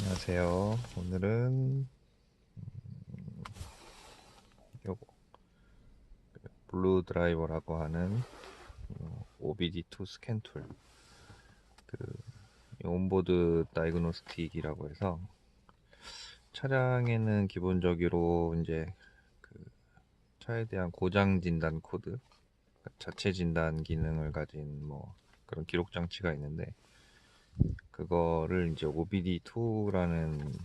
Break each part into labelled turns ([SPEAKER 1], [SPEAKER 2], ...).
[SPEAKER 1] 안녕하세요. 오늘은 요거 블루 드라이버라고 하는 OBD2 스캔 툴, 그 온보드 다이그노스틱이라고 해서 차량에는 기본적으로 이제 그 차에 대한 고장 진단 코드, 자체 진단 기능을 가진 뭐 그런 기록 장치가 있는데, 그거를 이제 OBD2라는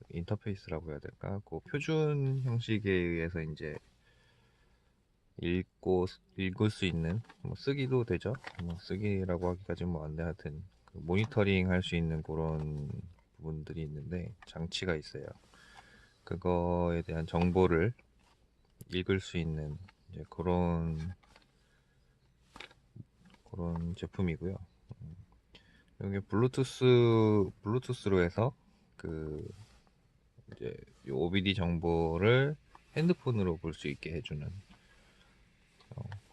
[SPEAKER 1] 인터페이스라고 해야 될까? 그 표준 형식에 의해서 이제 읽을 수 있는, 뭐 쓰기도 되죠. 뭐 쓰기라고 하기까지 뭐 안 돼. 하여튼 그 모니터링 할 수 있는 그런 부분들이 있는데, 장치가 있어요. 그거에 대한 정보를 읽을 수 있는 이제 그런 제품이고요. 여기 블루투스로 해서 그 이제 이 OBD 정보를 핸드폰으로 볼 수 있게 해주는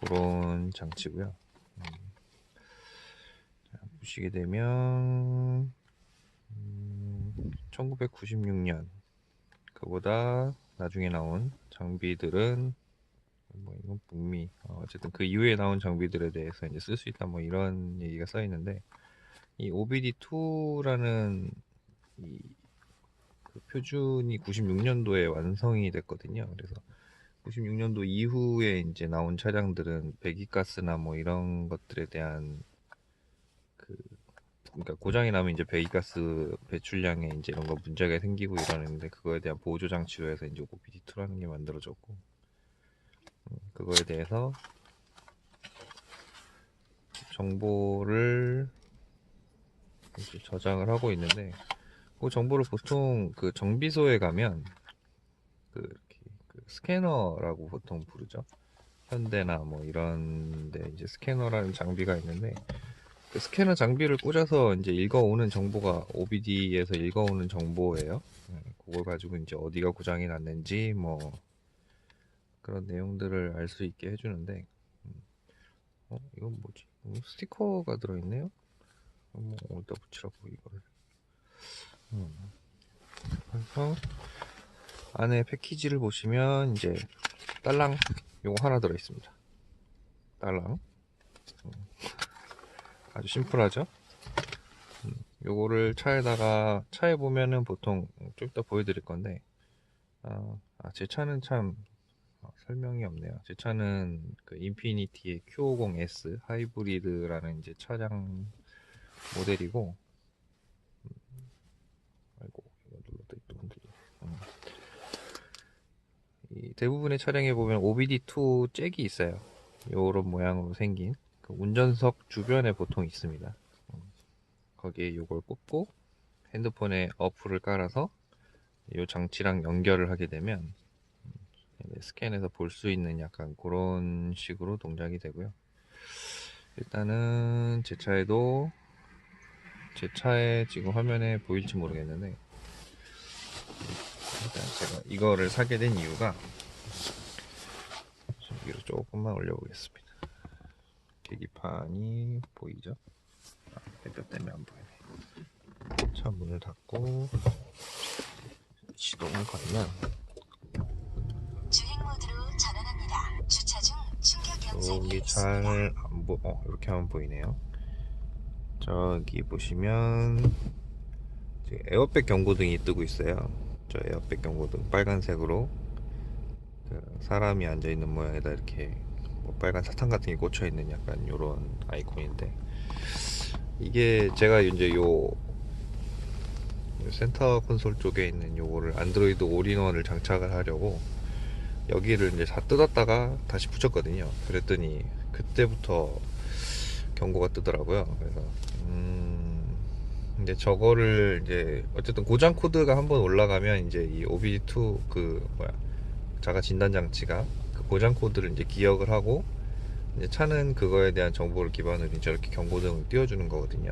[SPEAKER 1] 그런 장치고요. 보시게 되면 1996년 그보다 나중에 나온 장비들은 뭐 이건 북미, 어쨌든 그 이후에 나온 장비들에 대해서 이제 쓸 수 있다 뭐 이런 얘기가 써 있는데, 이 OBD2라는 그 표준이 96년도에 완성이 됐거든요. 그래서 96년도 이후에 이제 나온 차량들은 배기가스나 뭐 이런 것들에 대한 그러니까 고장이 나면 이제 배기가스 배출량에 이제 이런 거 문제가 생기고 이러는데, 그거에 대한 보조 장치로 해서 이제 OBD2라는 게 만들어졌고, 그거에 대해서 정보를 이제 저장을 하고 있는데, 그 정보를 보통 그 정비소에 가면 이렇게 그 스캐너라고 보통 부르죠. 현대나 뭐 이런데 이제 스캐너라는 장비가 있는데, 그 스캐너 장비를 꽂아서 이제 읽어오는 정보가 OBD에서 읽어오는 정보예요. 그걸 가지고 이제 어디가 고장이 났는지 뭐 그런 내용들을 알 수 있게 해주는데, 이건 뭐지? 스티커가 들어있네요. 뭐 어디다 붙이라고 이거를. 그래서 안에 패키지를 보시면 이제 딸랑 요거 하나 들어있습니다. 딸랑. 아주 심플하죠? 요거를 차에 보면은 보통 좀 이따 보여드릴 건데, 제 차는 참 설명이 없네요. 제 차는 그 인피니티의 Q50S 하이브리드라는 이제 차량 모델이고, 아이고 이거 눌렀더니 또 흔들려. 이 대부분의 차량에 보면 OBD2 잭이 있어요. 요런 모양으로 생긴 그 운전석 주변에 보통 있습니다. 거기에 요걸 꽂고 핸드폰에 어플을 깔아서 이 장치랑 연결을 하게 되면 스캔해서 볼 수 있는 약간 그런 식으로 동작이 되고요. 일단은 제 차에 지금 화면에 보일지 모르겠는데, 일단 제가 이거를 사게 된 이유가, 위로 조금만 올려보겠습니다. 계기판이 보이죠? 햇볕 때문에 안 보이네. 차 문을 닫고 시동을 걸면
[SPEAKER 2] 주행 모드로 전환합니다. 주차 중 충격 영상이
[SPEAKER 1] 여기
[SPEAKER 2] 있습니다.
[SPEAKER 1] 잘 안 이렇게 하면 보이네요. 저기 보시면 지금 에어백 경고등이 뜨고 있어요. 저 에어백 경고등 빨간색으로 사람이 앉아 있는 모양에다 이렇게 뭐 빨간 사탕 같은 게 꽂혀 있는 약간 요런 아이콘인데, 이게 제가 이제 요 센터 콘솔 쪽에 있는 요거를 안드로이드 올인원을 장착을 하려고 여기를 이제 다 뜯었다가 다시 붙였거든요. 그랬더니 그때부터 경고가 뜨더라고요. 그래서 근데 저거를 이제 어쨌든 고장 코드가 한번 올라가면 이제 이 OBD2 자가 진단 장치가 그 고장 코드를 이제 기억을 하고, 이제 차는 그거에 대한 정보를 기반으로 저렇게 경고등을 띄워주는 거거든요.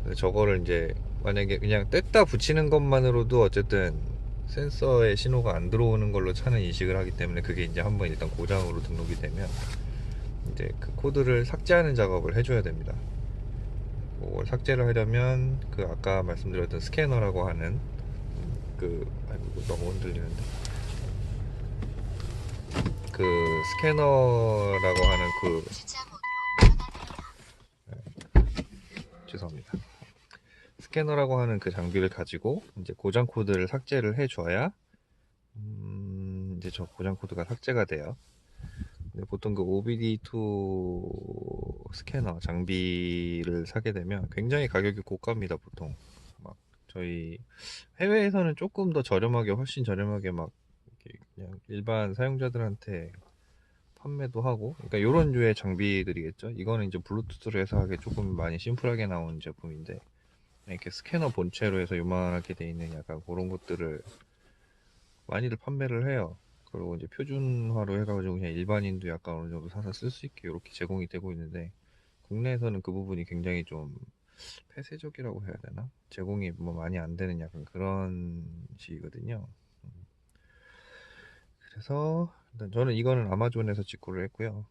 [SPEAKER 1] 그래서 저거를 이제 만약에 그냥 뗐다 붙이는 것만으로도 어쨌든 센서에 신호가 안 들어오는 걸로 차는 인식을 하기 때문에, 그게 이제 한번 일단 고장으로 등록이 되면 이제 그 코드를 삭제하는 작업을 해줘야 됩니다. 뭐 삭제를 하려면 그 아까 말씀드렸던 스캐너라고 하는 아이고 이거 너무 흔들리는데 그 스캐너라고 하는
[SPEAKER 2] 주차 모드로 전환합니다.
[SPEAKER 1] 죄송합니다. 스캐너라고 하는 그 장비를 가지고 이제 고장 코드를 삭제를 해줘야 이제 저 고장 코드가 삭제가 돼요. 근데 보통 그 OBD2 스캐너 장비를 사게 되면 굉장히 가격이 고가입니다. 보통 막 저희 해외에서는 조금 더 저렴하게 훨씬 저렴하게 막 이렇게 그냥 일반 사용자들한테 판매도 하고 그러니까 이런 류의 장비들이겠죠. 이거는 이제 블루투스로 해서 하기 조금 많이 심플하게 나온 제품인데 이렇게 스캐너 본체로 해서 요만하게 돼 있는 약간 그런 것들을 많이들 판매를 해요. 그리고 이제 표준화로 해가지고 그냥 일반인도 약간 어느 정도 사서 쓸 수 있게 이렇게 제공이 되고 있는데 국내에서는 그 부분이 굉장히 좀 폐쇄적이라고 해야 되나? 제공이 뭐 많이 안 되는 약간 그런 식이거든요. 그래서 일단 저는 이거는 아마존에서 직구를 했고요.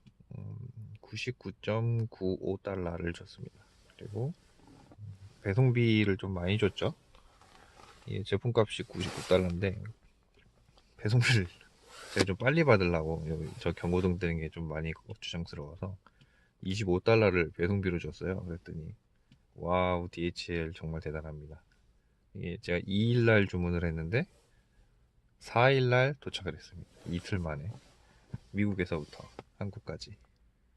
[SPEAKER 1] 99.95달러를 줬습니다. 그리고 배송비를 좀 많이 줬죠. 이 제품값이 99달러인데 배송비를 제가 좀 빨리 받으려고 여기 저 경고등 뜨는 게 좀 많이 주장스러워서 25달러를 배송비로 줬어요. 그랬더니 와우 DHL 정말 대단합니다. 이게 제가 2일날 주문을 했는데 4일날 도착을 했습니다. 이틀 만에 미국에서부터 한국까지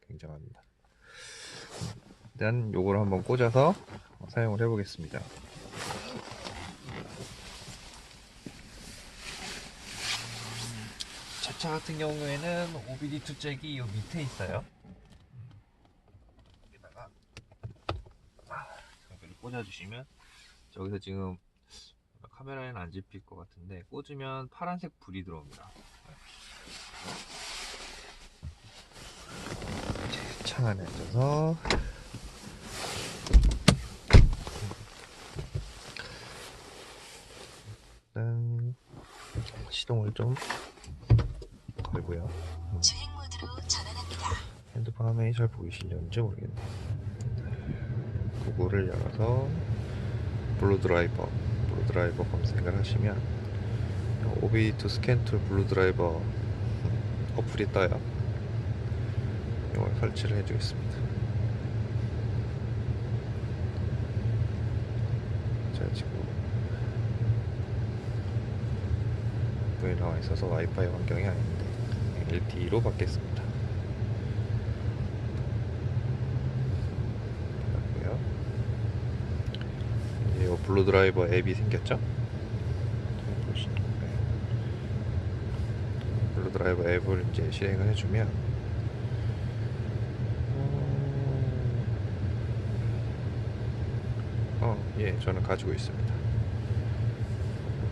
[SPEAKER 1] 굉장합니다. 일단 요걸 한번 꽂아서 사용을 해보겠습니다. 제 차 같은 경우에는 OBD2 잭이 요 밑에 있어요. 여기다가 장비를 꽂아주시면 저기서 지금 카메라에는 안 잡힐 것 같은데 꽂으면 파란색 불이 들어옵니다. 차 안에 앉아서 일단 시동을 좀 걸고요.
[SPEAKER 2] 주행 모드로 전환합니다.
[SPEAKER 1] 핸드폰 화면이 잘 보이시려는지 모르겠네요. 구글을 열어서 블루드라이버 검색을 하시면 OBD2 스캔 툴 블루드라이버 어플이 떠요. 이걸 설치를 해주겠습니다. 제가 지금 문에 나와 있어서 와이파이 환경이 아닌데 LTE로 바뀌었습니다. 그렇고요. 이제 이 블루드라이버 앱이 생겼죠? 블루드라이버 앱을 이제 실행을 해주면 예, 저는 가지고 있습니다.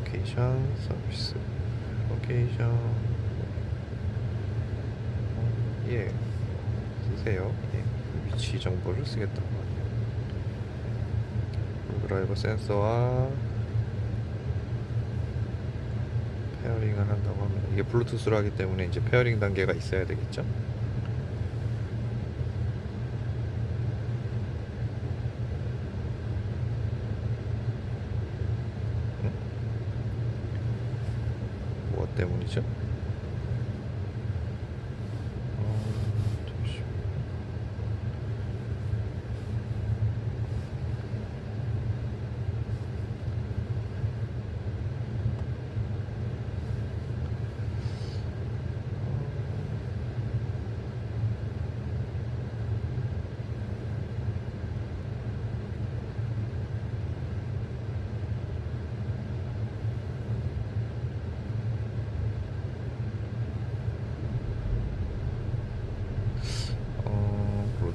[SPEAKER 1] 로케이션 서비스 로케이션 예 쓰세요. 예, 위치 정보를 쓰겠다고 하네요. 드라이버 센서와 페어링을 한다고 하면 이게 블루투스로 하기 때문에 이제 페어링 단계가 있어야 되겠죠. 무엇 때문이죠? 잠시만요.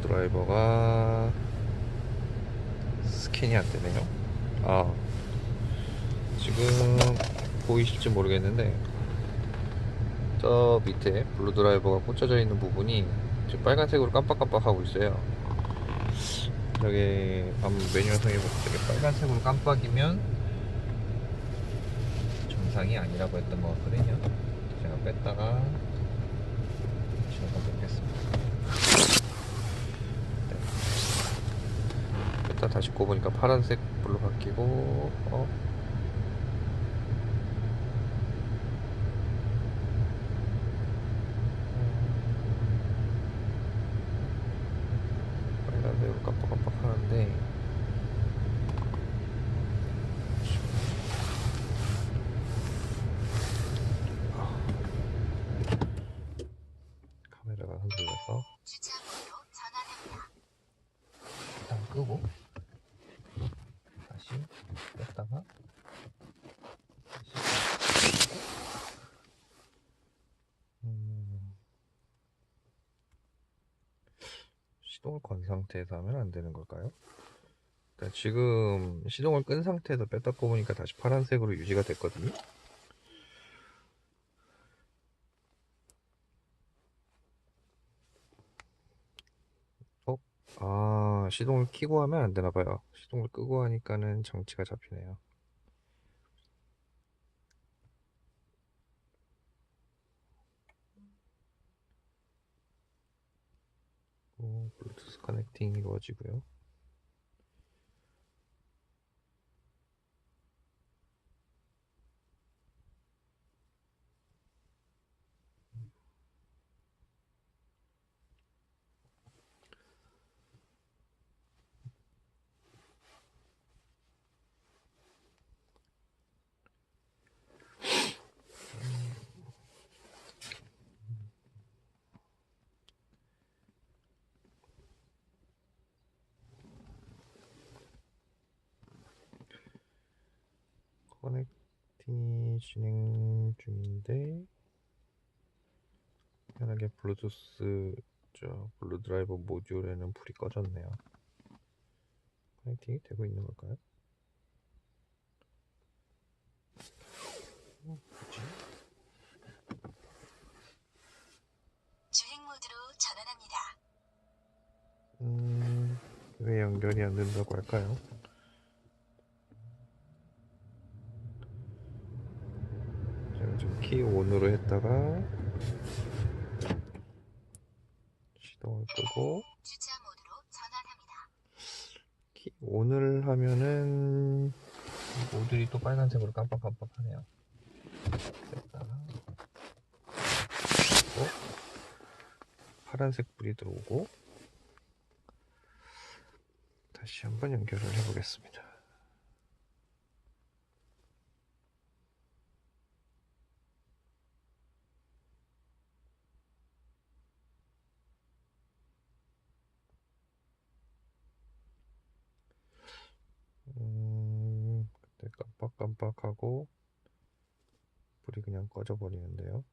[SPEAKER 1] 드라이버가 스캔이 안 되네요. 지금 보이실지 모르겠는데 저 밑에 블루 드라이버가 꽂혀져 있는 부분이 지금 빨간색으로 깜빡깜빡 하고 있어요. 저기 한번 메뉴 설정해 볼게요. 빨간색으로 깜빡이면 정상이 아니라고 했던 것 같거든요. 제가 뺐다가 다시 한번 뺐겠습니다. 껐다 다시 꼽으니까 파란색 불로 바뀌고, 빨간색으로 깜빡깜빡 하는데, 카메라가 흔들려서
[SPEAKER 2] 주차 모드로 전환합니다.
[SPEAKER 1] 일단 끄고 다시 뺐다가 다시 시동을 건 상태에서 하면 안 되는 걸까요? 그러니까 지금 시동을 끈 상태에서 뺐다 꼽으니까 다시 파란색으로 유지가 됐거든요. 시동을 켜고 하면 안 되나 봐요. 시동을 끄고 하니까는 정치가 잡히네요. 블루투스 커넥팅이 이루어지고요. 커넥팅이 진행 중인데 편하게 블루투스 블루 드라이버 모듈에는 불이 꺼졌네요. 커넥팅이 되고 있는 걸까요? 뭐지?
[SPEAKER 2] 주행 모드로 전환합니다.
[SPEAKER 1] 왜 연결이 안 된다고 할까요? 제가 지금 키 온으로 했다가 시동을 끄고
[SPEAKER 2] 주차 모드로 전환합니다.
[SPEAKER 1] 키 온을 하면은 모듈이 또 빨간색으로 깜빡깜빡하네요. 뺐다가 또 파란색 불이 들어오고 다시 한번 연결을 해보겠습니다. 그때 깜빡깜빡하고 불이 그냥 꺼져 버리는데요.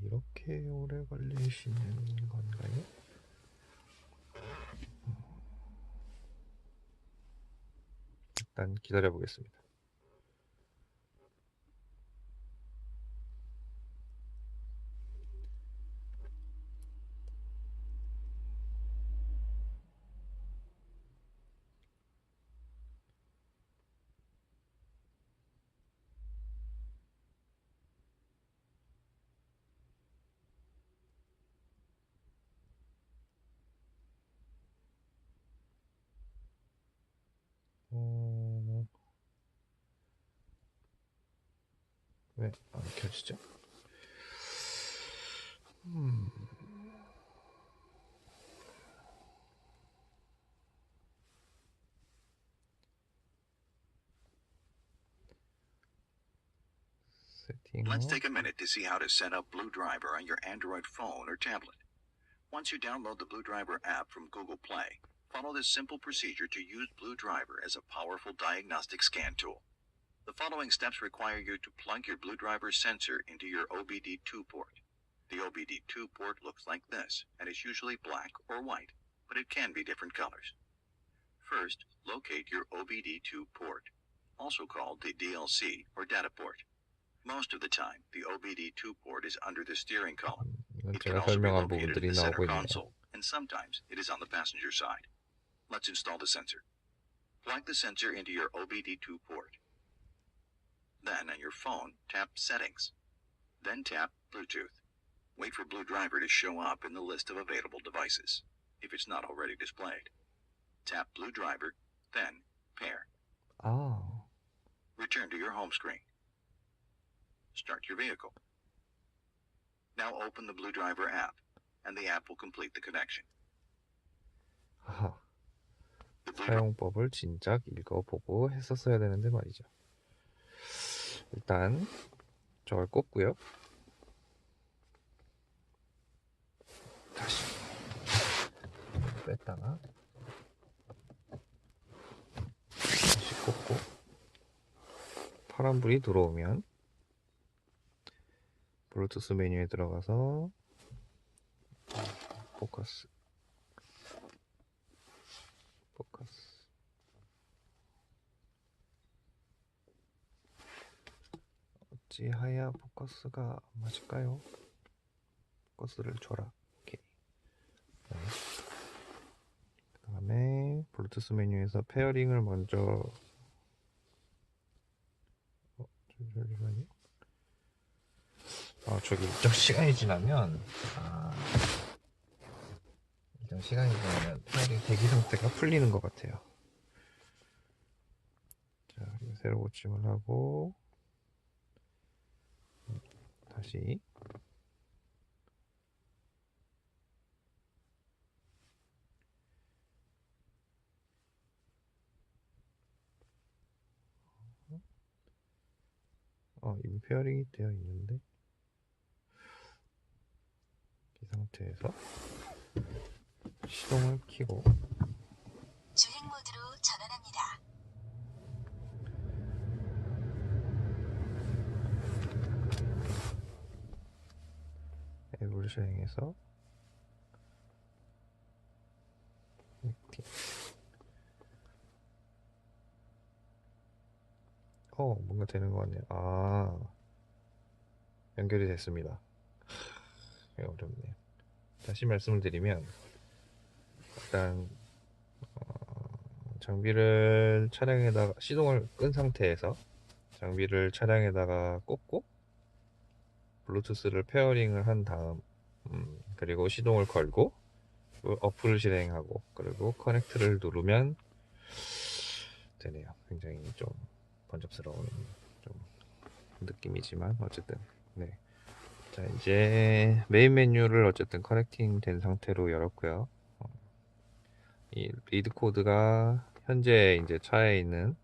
[SPEAKER 1] 이렇게 오래 걸리시는 건가요? 일단 기다려 보겠습니다. 왜 안 켜지죠? 세팅.
[SPEAKER 3] Let's take a minute to see how to set up Blue Driver on your Android phone or tablet. Once you download the Blue Driver app from Google Play, follow this simple procedure to use Blue Driver as a powerful diagnostic scan tool. The following steps require you to plug your Blue Driver sensor into your OBD2 port. The OBD2 port looks like this and is usually black or white, but it can be different colors. First, locate your OBD2 port, also called the DLC or data port. Most of the time, the OBD2 port is under the steering column.
[SPEAKER 1] 이건
[SPEAKER 3] It can
[SPEAKER 1] 제가
[SPEAKER 3] also be
[SPEAKER 1] 설명한
[SPEAKER 3] located in
[SPEAKER 1] 부분들이
[SPEAKER 3] the center
[SPEAKER 1] 나오고 있네요.
[SPEAKER 3] console, and sometimes it is on the passenger side. Let's install the sensor. Plug the sensor into your OBD2 port. Then on your phone, tap Settings. Then tap Bluetooth. Wait for Blue Driver to show up in the list of available devices, if it's not already displayed. Tap Blue Driver, then Pair.
[SPEAKER 1] 아,
[SPEAKER 3] Return to your home screen. Start your vehicle. Now open the Blue Driver app, and the app will complete the connection.
[SPEAKER 1] 아하.
[SPEAKER 3] The Blue
[SPEAKER 1] 사용법을 진작 읽어보고 했었어야 되는데 말이죠. 일단 저걸 꽂고요. 다시 뺐다가 다시 꽂고 파란불이 들어오면 블루투스 메뉴에 들어가서 포커스 어찌하야 포커스가 안 맞을까요? 포커스를 줘라. 오케이. 그 다음에 블루투스 메뉴에서 페어링을 먼저 잠시만요. 저기 일정 시간이 지나면 페어링 대기 상태가 풀리는 것 같아요. 자, 그리고 새로 고침을 하고 다시 이미 페어링이 되어 있는데 이 상태에서 시동을 켜고
[SPEAKER 2] 주행 모드로 전환합니다.
[SPEAKER 1] 앱을 실행해서 뭔가 되는 것 같네요. 연결이 됐습니다. 어렵네요. 다시 말씀을 드리면 일단 장비를 차량에다가 시동을 끈 상태에서 장비를 차량에다가 꽂고 블루투스를 페어링을 한 다음 그리고 시동을 걸고 어플을 실행하고 그리고 커넥트를 누르면 되네요. 굉장히 좀 번잡스러운 좀 느낌이지만 어쨌든 네. 자, 이제 메인 메뉴를 어쨌든 커넥팅 된 상태로 열었고요. 이 리드 코드가 현재 이제 차에 있는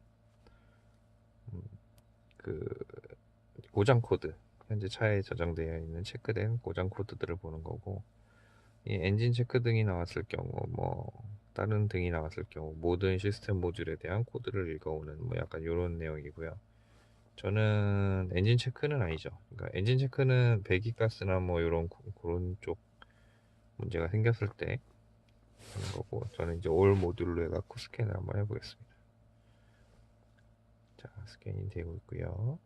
[SPEAKER 1] 그 고장 코드, 현재 차에 저장되어 있는 체크된 고장 코드들을 보는 거고, 이 엔진 체크 등이 나왔을 경우, 뭐 다른 등이 나왔을 경우 모든 시스템 모듈에 대한 코드를 읽어오는 뭐 약간 이런 내용이고요. 저는 엔진 체크는 아니죠. 그러니까 엔진 체크는 배기가스나 뭐 이런 그런 쪽 문제가 생겼을 때 하는 거고, 저는 이제 올 모듈로 해갖고 스캔을 한번 해보겠습니다. 자, 스캔이 되고 있고요.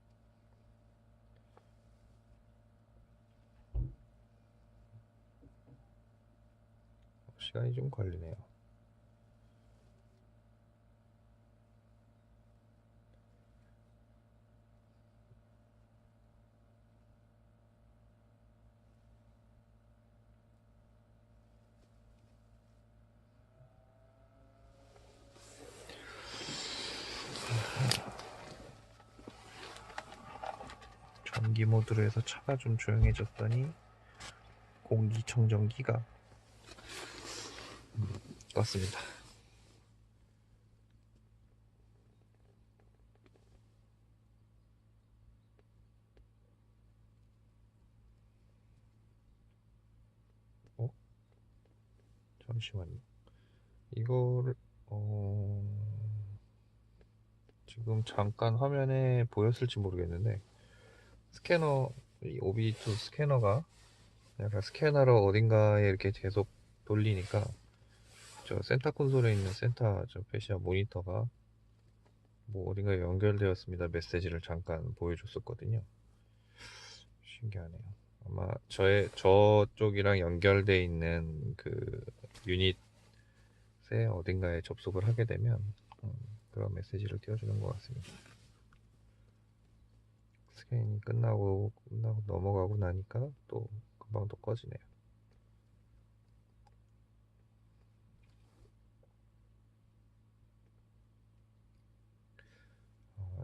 [SPEAKER 1] 시간이 좀 걸리네요. 전기 모드로 해서 차가 좀 조용해졌더니 공기청정기가 껐습니다. 잠시만요. 이거를 지금 잠깐 화면에 보였을지 모르겠는데 스캐너, 이 OB2 스캐너가 약간 스캐너로 어딘가에 이렇게 계속 돌리니까 저 센터 콘솔에 있는 센터 저 패시아 모니터가 뭐 어딘가에 연결되었습니다 메시지를 잠깐 보여줬었거든요. 신기하네요. 아마 저쪽이랑 연결돼 있는 그 유닛에 어딘가에 접속을 하게 되면 그런 메시지를 띄워주는 것 같습니다. 스캔이 끝나고 넘어가고 나니까 또 금방 또 꺼지네요.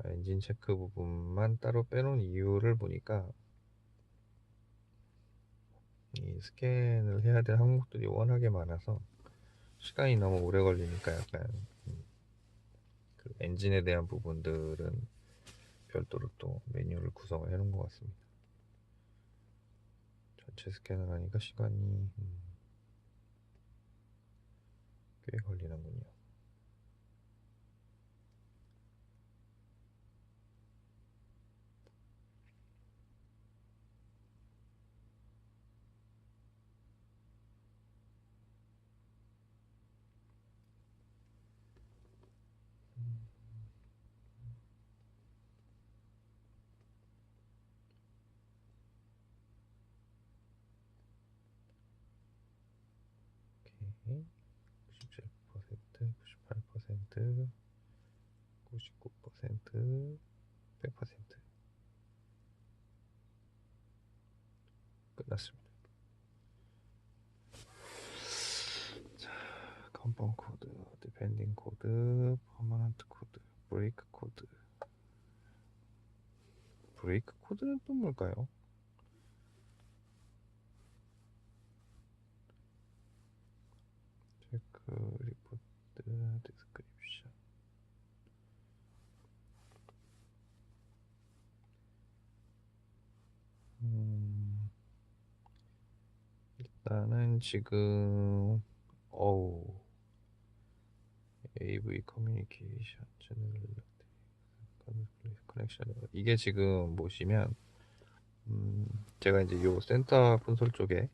[SPEAKER 1] 엔진 체크 부분만 따로 빼놓은 이유를 보니까 이 스캔을 해야 될 항목들이 워낙에 많아서 시간이 너무 오래 걸리니까 약간 그 엔진에 대한 부분들은 별도로 또 메뉴를 구성을 해 놓은 것 같습니다. 전체 스캔을 하니까 시간이 꽤 걸리는군요. 오케이. 97%, 98%, 99%, 100% 끝났습니다. 자, 컨펌 코드, 디펜딩 코드, 퍼머넌트 코드, 브레이크 코드. 브레이크 코드는 또 뭘까요? 체크 리포트 디스크립션. 일단은 지금 AV 커뮤니케이션 채널 커넥션 이게 지금 보시면 제가 이제 요 센터 콘솔 쪽에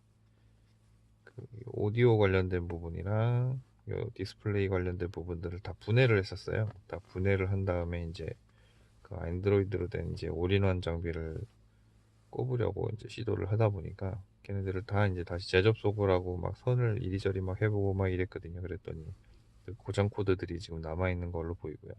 [SPEAKER 1] 그 오디오 관련된 부분이랑 요 디스플레이 관련된 부분들을 다 분해를 했었어요. 다 분해를 한 다음에 이제 그 안드로이드로 된 이제 올인원 장비를 꼽으려고 이제 시도를 하다 보니까 걔네들을 다 이제 다시 재접속을 하고 막 선을 이리저리 막 해보고 막 이랬거든요. 그랬더니 그 고장 코드들이 지금 남아 있는 걸로 보이고요.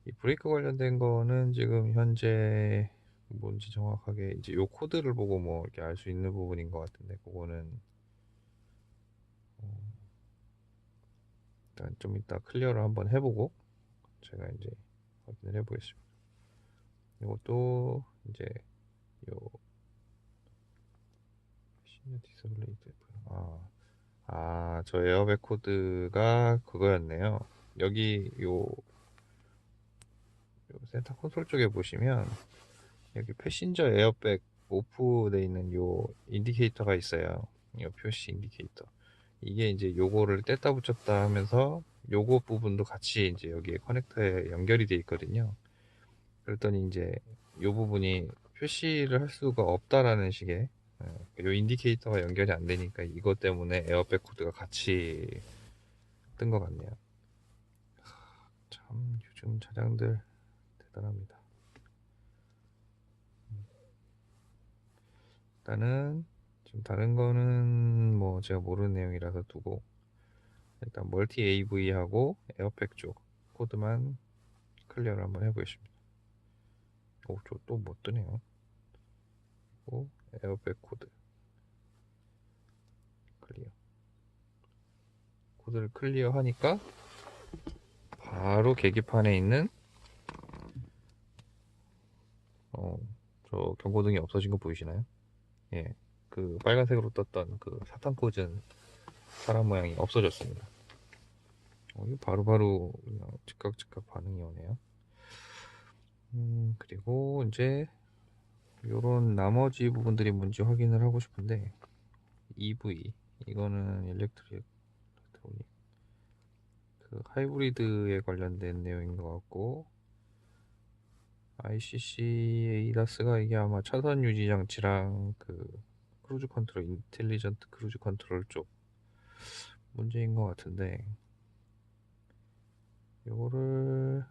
[SPEAKER 1] 이 브레이크 관련된 거는 지금 현재 뭔지 정확하게 이제 요 코드를 보고 뭐 이렇게 알 수 있는 부분인 것 같은데 그거는 일단 좀 이따 클리어를 한번 해보고 제가 이제 확인을 해보겠습니다. 이것도 이제 요 시니어 디스플레이 저 에어백 코드가 그거였네요. 여기 요 센터 콘솔 쪽에 보시면 여기 패신저 에어백 오프되어 있는 요 인디케이터가 있어요. 요 표시 인디케이터. 이게 이제 요거를 뗐다 붙였다 하면서 요거 부분도 같이 이제 여기에 커넥터에 연결이 되어 있거든요. 그랬더니 이제 요 부분이 표시를 할 수가 없다라는 식의 요 인디케이터가 연결이 안 되니까 이것 때문에 에어백 코드가 같이 뜬 것 같네요. 참 요즘 차량들 대단합니다. 일단은 지금 다른 거는 뭐 제가 모르는 내용이라서 두고 일단 멀티 AV하고 에어백 쪽 코드만 클리어를 한번 해보겠습니다. 저 또 못 뜨네요. 그리고 에어백 코드 클리어. 코드를 클리어 하니까 바로 계기판에 있는 저 경고등이 없어진 거 보이시나요? 예, 그 빨간색으로 떴던 그 사탕 꽂은 사람 모양이 없어졌습니다. 이거 바로바로 그냥 즉각 반응이 오네요. 그리고 이제 요런 나머지 부분들이 뭔지 확인을 하고 싶은데 EV 이거는 일렉트로닉 그 하이브리드에 관련된 내용인 것 같고 ICC 에이다스가 이게 아마 차선 유지 장치랑 그 크루즈 컨트롤 인텔리전트 크루즈 컨트롤 쪽 문제인 것 같은데 요거를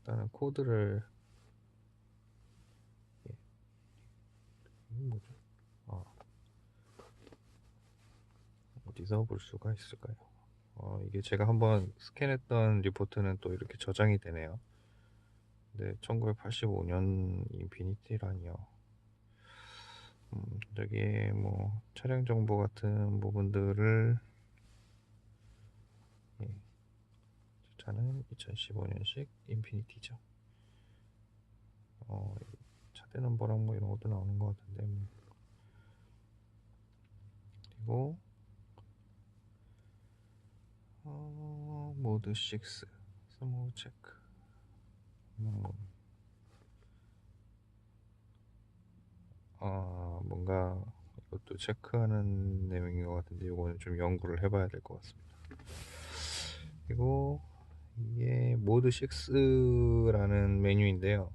[SPEAKER 1] 일단은 코드를 이게 뭐죠? 어디서 볼 수가 있을까요? 이게 제가 한번 스캔했던 리포트는 또 이렇게 저장이 되네요. 근데 1985년 인피니티라니요. 저기 뭐 차량 정보 같은 부분들을 예, 차는 2015년식 인피니티죠. 차대 넘버랑 뭐 이런 것도 나오는 것 같은데 그리고 모드 6 스모우 체크 뭔가 이것도 체크하는 내용인 것 같은데 이거는 좀 연구를 해봐야 될 것 같습니다. 그리고 이게 모드 6라는 메뉴인데요.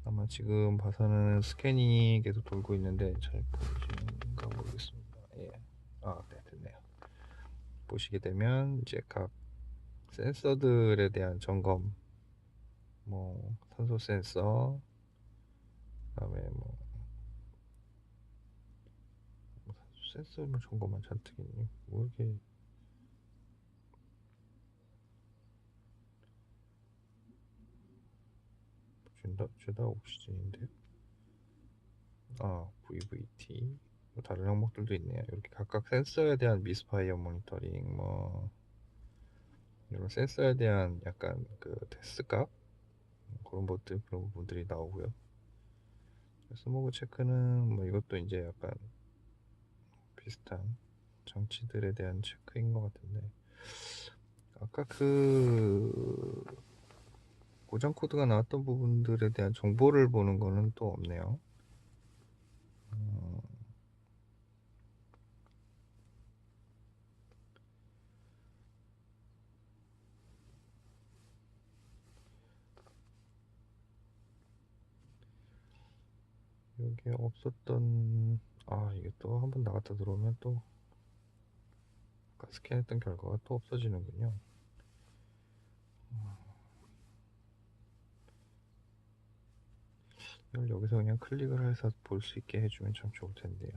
[SPEAKER 1] 아마 지금 봐서는 스캐닝이 계속 돌고 있는데 잘 보이시는가 모르겠습니다. 예. 네, 됐네요. 보시게 되면 이제 각 센서들에 대한 점검, 뭐 탄소 센서, 그다음에 뭐 센서 뭐 점검만 잔뜩 있니? 뭐 이렇게 죄다 옥시즌인데요. VVT 뭐 다른 항목들도 있네요. 이렇게 각각 센서에 대한 미스파이어 모니터링, 뭐 이런 센서에 대한 약간 그 테스트값 그런 것들 그런 부분들이 나오고요. 스모그 체크는 뭐 이것도 이제 약간 비슷한 장치들에 대한 체크인 것 같은데 아까 그 고장 코드가 나왔던 부분들에 대한 정보를 보는 거는 또 없네요. 여기에 없었던 이게 또 한번 나갔다 들어오면 또 아까 스캔했던 결과가 또 없어지는군요. 이걸 여기서 그냥 클릭을 해서 볼 수 있게 해주면 참 좋을 텐데요.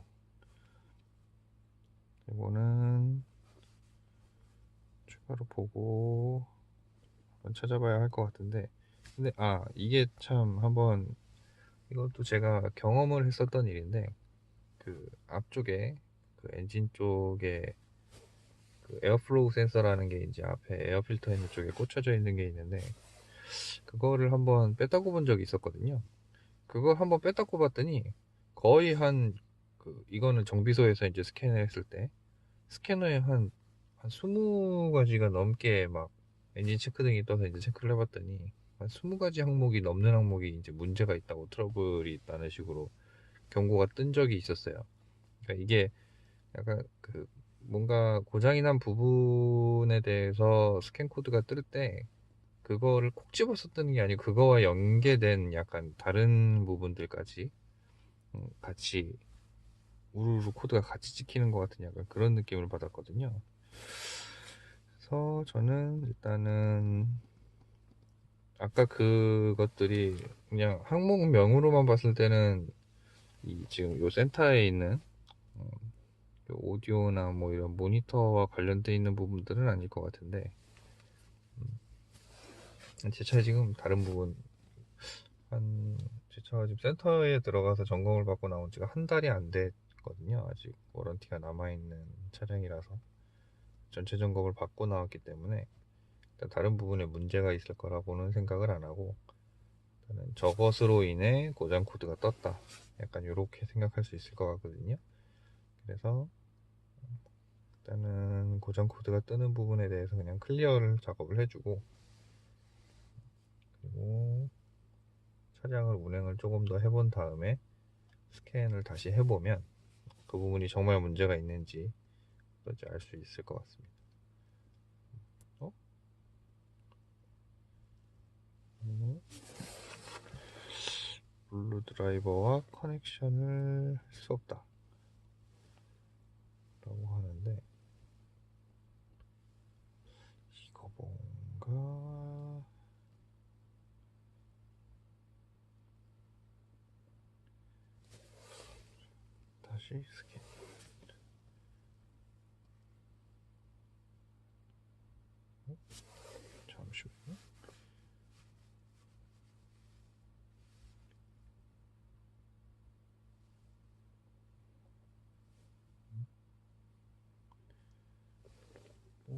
[SPEAKER 1] 이거는 추가로 보고 한번 찾아봐야 할 것 같은데 근데 이게 참 한번 이것도 제가 경험을 했었던 일인데 그 앞쪽에 그 엔진 쪽에 그 에어플로우 센서라는 게 이제 앞에 에어 필터 있는 쪽에 꽂혀져 있는 게 있는데 그거를 한번 뺐다 꼽은 적이 있었거든요. 그거 한번 뺐다 꼽았더니 거의 이거는 정비소에서 이제 스캔을 했을 때 스캐너에 한 20가지가 넘게 막 엔진 체크등이 떠서 이제 체크를 해봤더니 한 20가지 항목이 넘는 항목이 이제 문제가 있다고 트러블이 있다는 식으로 경고가 뜬 적이 있었어요. 그러니까 이게 약간 그 뭔가 고장이 난 부분에 대해서 스캔 코드가 뜰 때 그거를 콕 집어서 뜨는 게 아니고 그거와 연계된 약간 다른 부분들까지 같이 우르르 코드가 같이 찍히는 것 같은 약간 그런 느낌을 받았거든요. 그래서 저는 일단은 아까 그것들이 그냥 항목명으로만 봤을 때는 지금 요 센터에 있는 오디오나 뭐 이런 모니터와 관련돼 있는 부분들은 아닐 것 같은데 제 차에 지금 다른 부분 제 차가 지금 센터에 들어가서 점검을 받고 나온 지가 한 달이 안 됐거든요. 아직 워런티가 남아있는 차량이라서 전체 점검을 받고 나왔기 때문에 일단 다른 부분에 문제가 있을 거라고는 생각을 안 하고 일단은 저것으로 인해 고장 코드가 떴다 약간 이렇게 생각할 수 있을 것 같거든요. 그래서 일단은 고장 코드가 뜨는 부분에 대해서 그냥 클리어를 작업을 해주고 그리고 차량을 운행을 조금 더 해본 다음에 스캔을 다시 해보면 그 부분이 정말 문제가 있는지 알 수 있을 것 같습니다. 블루 드라이버와 커넥션을 할 수 없다 라고 하는데 이거 뭔가 다시 스캔 잠시만요.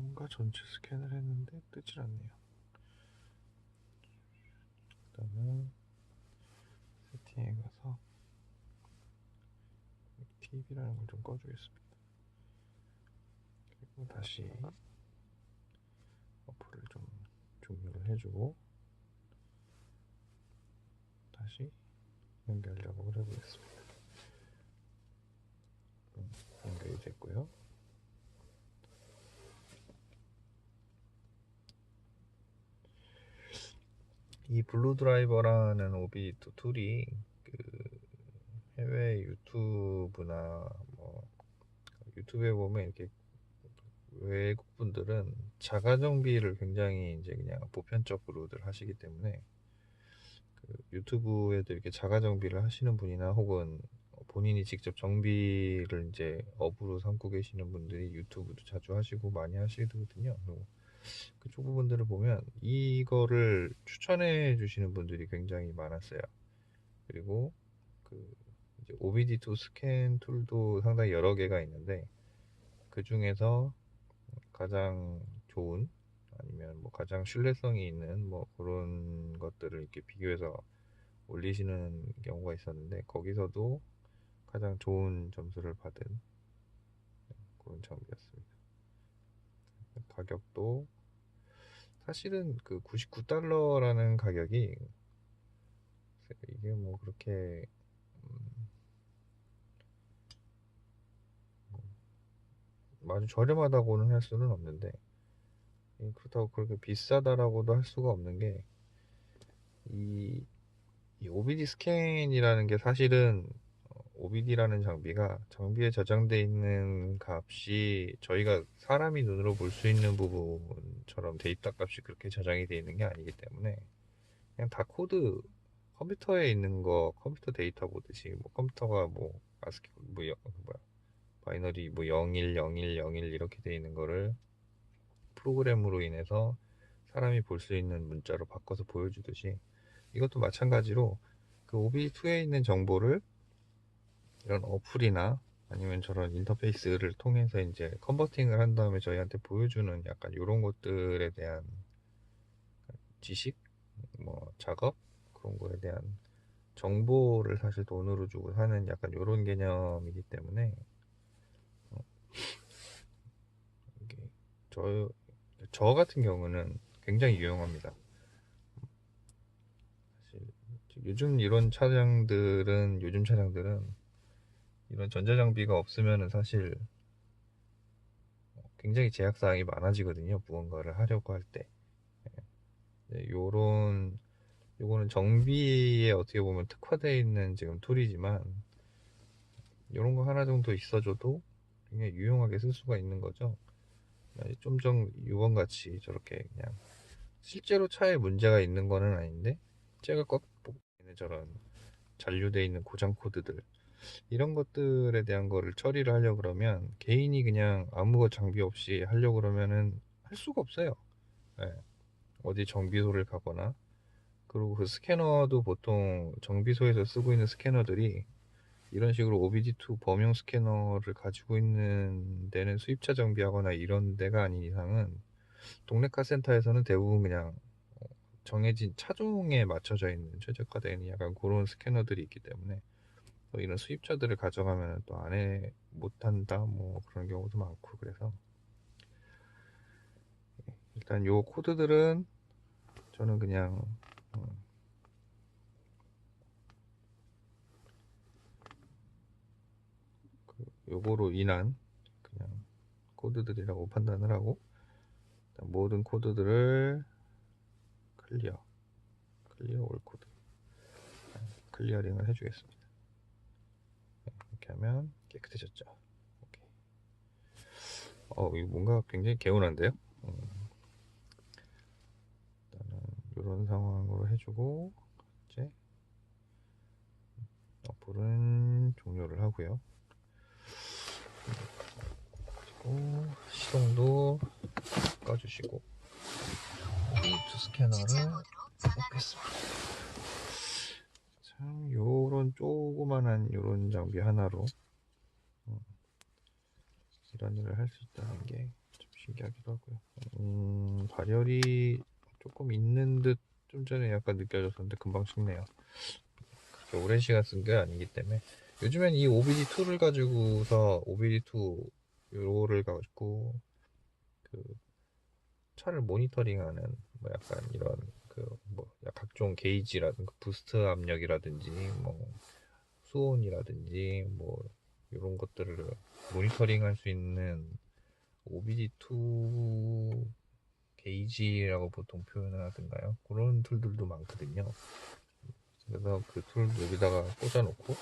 [SPEAKER 1] 뭔가 전체 스캔을 했는데 뜨질 않네요. 일단은 세팅에 가서 TV라는 걸 좀 꺼주겠습니다. 그리고 다시 어플을 좀 종료를 해주고 다시 연결 작업을 해보겠습니다. 연결이 됐고요. 이 블루 드라이버라는 OBD2 툴이 그 해외 유튜브나 뭐 유튜브에 보면 이렇게 외국 분들은 자가 정비를 굉장히 이제 그냥 보편적으로들 하시기 때문에 그 유튜브에도 이렇게 자가 정비를 하시는 분이나 혹은 본인이 직접 정비를 이제 업으로 삼고 계시는 분들이 유튜브도 자주 하시고 많이 하시거든요. 그쪽 부분들을 보면 이거를 추천해 주시는 분들이 굉장히 많았어요. 그리고 그 이제 OBD2 스캔 툴도 상당히 여러 개가 있는데 그 중에서 가장 좋은 아니면 뭐 가장 신뢰성이 있는 뭐 그런 것들을 이렇게 비교해서 올리시는 경우가 있었는데 거기서도 가장 좋은 점수를 받은 그런 장비였습니다. 가격도 사실은 그 99달러라는 가격이 이게 뭐 그렇게 아주 저렴하다고는 할 수는 없는데 그렇다고 그렇게 비싸다라고도 할 수가 없는 게 이 OBD 스캔이라는 게 사실은 OBD라는 장비가 장비에 저장되어 있는 값이 저희가 사람이 눈으로 볼 수 있는 부분처럼 데이터 값이 그렇게 저장이 되어 있는 게 아니기 때문에 그냥 다 코드 컴퓨터에 있는 거 컴퓨터 데이터 보듯이 뭐 컴퓨터가 뭐 아스키 뭐 뭐야 바이너리 뭐 01, 01, 01 이렇게 되어 있는 거를 프로그램으로 인해서 사람이 볼 수 있는 문자로 바꿔서 보여주듯이 이것도 마찬가지로 그 OBD2에 있는 정보를 이런 어플이나 아니면 저런 인터페이스를 통해서 이제 컨버팅을 한 다음에 저희한테 보여주는 약간 이런 것들에 대한 지식, 뭐 작업 그런 거에 대한 정보를 사실 돈으로 주고 사는 약간 이런 개념이기 때문에 이게 저 같은 경우는 굉장히 유용합니다. 사실 요즘 차량들은 이런 전자장비가 없으면은 사실 굉장히 제약사항이 많아지거든요. 무언가를 하려고 할 때. 요거는 정비에 어떻게 보면 특화되어 있는 지금 툴이지만 요런 거 하나 정도 있어줘도 굉장히 유용하게 쓸 수가 있는 거죠. 좀 전 이번같이 저렇게 그냥 실제로 차에 문제가 있는 거는 아닌데 제가 꽉 보고 있는 저런 잔류되어 있는 고장 코드들 이런 것들에 대한 거를 처리를 하려고 그러면 개인이 그냥 아무 장비 없이 하려고 그러면은 할 수가 없어요. 예. 어디 정비소를 가거나 그리고 그 스캐너도 보통 정비소에서 쓰고 있는 스캐너들이 이런 식으로 OBD2 범용 스캐너를 가지고 있는 데는 수입차 정비하거나 이런 데가 아닌 이상은 동네 카센터에서는 대부분 그냥 정해진 차종에 맞춰져 있는 최적화되어 있는 약간 그런 스캐너들이 있기 때문에 또 이런 수입차들을 가져가면 또 안에 못한다 뭐 그런 경우도 많고 그래서 일단 요 코드들은 저는 그냥 요거로 인한 그냥 코드들이라고 판단을 하고 모든 코드들을 클리어 올 코드 클리어링을 해주겠습니다. 이렇게 하면 깨끗해졌죠. 오케이. 이거 뭔가 굉장히 개운한데요. 일단은 이런 상황으로 해주고 이제 어플은 종료를 하고요. 그리고 시동도 꺼주시고 루트 스캐너를 꽂겠습니다. 참 요런 조그만한 요런 장비 하나로 이런 일을 할 수 있다는 게 참 신기하기도 하고요. 발열이 조금 있는 듯 좀 전에 약간 느껴졌었는데 금방 식네요. 그렇게 오랜 시간 쓴 게 아니기 때문에. 요즘엔 이 OBD2를 가지고서 OBD2 요거를 가지고 그 차를 모니터링하는 뭐 약간 이런 그 뭐 각종 게이지라든가 부스트 압력이라든지 뭐 수온이라든지 뭐 이런 것들을 모니터링할 수 있는 OBD2 게이지라고 보통 표현을 하던가요? 그런 툴들도 많거든요. 그래서 그 툴 여기다가 꽂아놓고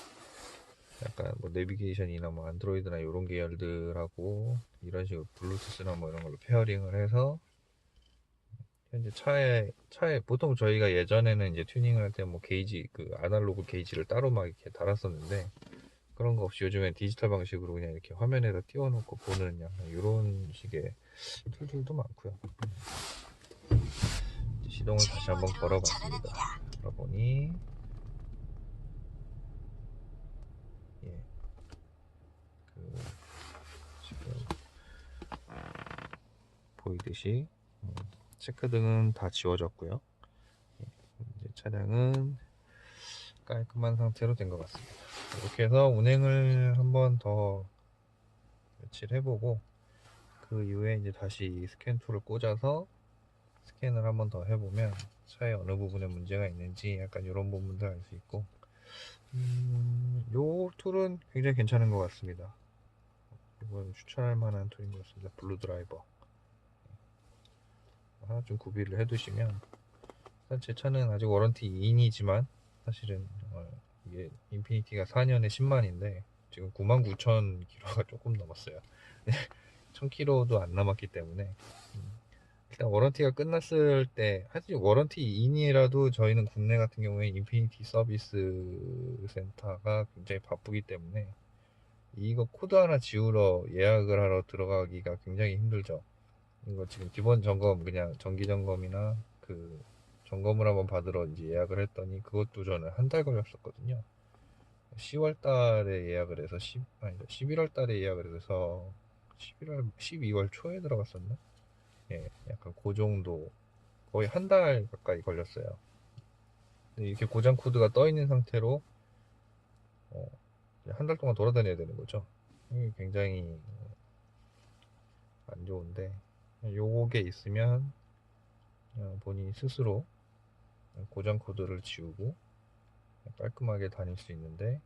[SPEAKER 1] 약간 뭐 내비게이션이나 뭐 안드로이드나 이런 계열들하고 이런 식으로 블루투스나 뭐 이런 걸로 페어링을 해서 현재 차에 보통 저희가 예전에는 이제 튜닝을 할 때 뭐 게이지 그 아날로그 게이지를 따로 막 이렇게 달았었는데 그런 거 없이 요즘엔 디지털 방식으로 그냥 이렇게 화면에다 띄워놓고 보는 약간 이런 식의 툴들도 많고요. 시동을 다시 한번
[SPEAKER 2] 주행모드로
[SPEAKER 1] 걸어봤습니다.
[SPEAKER 2] 전환합니다.
[SPEAKER 1] 걸어보니 예, 그 지금 보이듯이 체크등은 다 지워졌고요. 이제 차량은 깔끔한 상태로 된 것 같습니다. 이렇게 해서 운행을 한번 더 며칠 해보고 그 이후에 이제 다시 스캔 툴을 꽂아서 스캔을 한번 더 해보면 차에 어느 부분에 문제가 있는지 약간 이런 부분들 알 수 있고 요 툴은 굉장히 괜찮은 것 같습니다. 이건 추천할 만한 툴인 것 같습니다. 블루 드라이버 하나 좀 구비를 해두시면 일단 제 차는 아직 워런티 2인이지만 사실은 이게 인피니티가 4년에 10만인데 지금 99,000km가 조금 넘었어요. 1000km도 안 남았기 때문에 일단 워런티가 끝났을 때 사실 워런티 2인이라도 저희는 국내 같은 경우에 인피니티 서비스 센터가 굉장히 바쁘기 때문에 이거 코드 하나 지우러 예약을 하러 들어가기가 굉장히 힘들죠. 이거 지금 기본 점검 그냥 정기 점검이나 그 점검을 한번 받으러 이제 예약을 했더니 그것도 저는 한 달 걸렸었거든요. 10월 달에 예약을 해서 11월 달에 예약을 해서 12월 초에 들어갔었나? 예, 약간 그 정도 거의 한 달 가까이 걸렸어요. 이렇게 고장 코드가 떠 있는 상태로 한 달 동안 돌아다녀야 되는 거죠. 이게 굉장히 안 좋은데 요게 있으면 본인이 스스로 고장 코드를 지우고 깔끔하게 다닐 수 있는데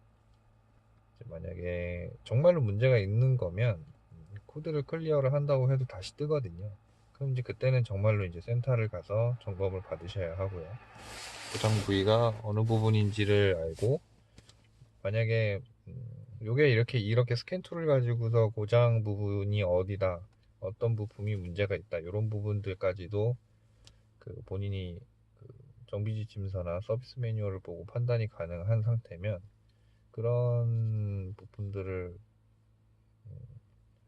[SPEAKER 1] 만약에 정말로 문제가 있는 거면 코드를 클리어를 한다고 해도 다시 뜨거든요. 그럼 이제 그때는 정말로 이제 센터를 가서 점검을 받으셔야 하고요. 고장 부위가 어느 부분인지를 알고 만약에 요게 이렇게 스캔 툴을 가지고서 고장 부분이 어디다 어떤 부품이 문제가 있다 이런 부분들까지도 그 본인이 그 정비지침서나 서비스 매뉴얼을 보고 판단이 가능한 상태면 그런 부품들을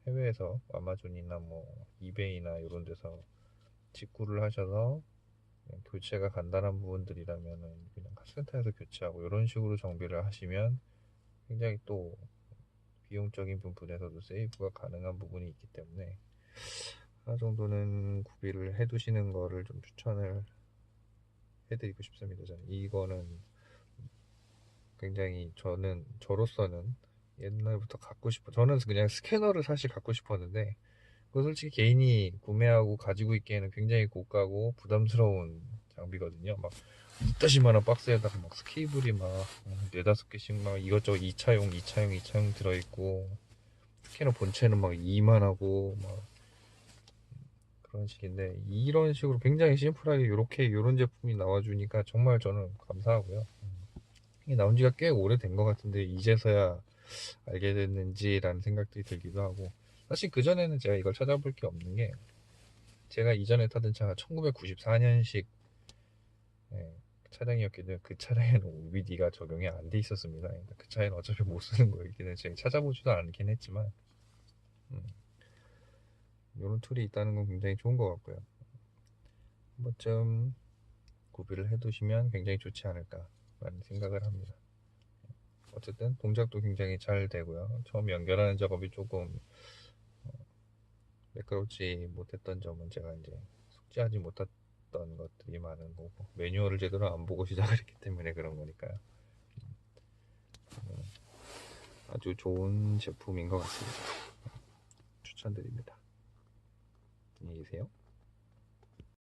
[SPEAKER 1] 해외에서 아마존이나 뭐 이베이나 이런 데서 직구를 하셔서 교체가 간단한 부분들이라면은 그냥 카센터에서 교체하고 이런 식으로 정비를 하시면 굉장히 또 비용적인 부분에서도 세이브가 가능한 부분이 있기 때문에 하나 정도는 구비를 해 두시는 거를 좀 추천을 해드리고 싶습니다. 저는 이거는 굉장히 저로서는 옛날부터 갖고 싶어. 저는 그냥 스캐너를 사실 갖고 싶었는데 그 솔직히 개인이 구매하고 가지고 있기에는 굉장히 고가고 부담스러운 장비거든요. 막 이따시만한 박스에다가 막 케이블이 막 네다섯 개씩 막 이것저것 2차용 들어있고 스캐너 본체는 막 이만하고 막 그런 식인데 이런 식으로 굉장히 심플하게 이렇게 이런 제품이 나와주니까 정말 저는 감사하고요. 이게 나온 지가 꽤 오래된 것 같은데 이제서야 알게 됐는지라는 생각들이 들기도 하고 사실 그전에는 제가 이걸 찾아볼 게 없는 게 제가 이전에 타던 차가 1994년식 차량이었기 때문에 그 차량에는 OBD가 적용이 안 돼 있었습니다. 그러니까 그 차에는 어차피 못 쓰는 거였기 때문에 제가 찾아보지도 않긴 했지만 이런 툴이 있다는 건 굉장히 좋은 것 같고요. 한 번쯤 구비를 해두시면 굉장히 좋지 않을까라는 생각을 합니다. 어쨌든 동작도 굉장히 잘 되고요. 처음 연결하는 작업이 조금 매끄럽지 못했던 점은 제가 이제 숙지하지 못했던 것들이 많은 거고, 매뉴얼을 제대로 안 보고 시작을 했기 때문에 그런 거니까요. 아주 좋은 제품인 것 같습니다. 추천드립니다. 안녕히 계세요.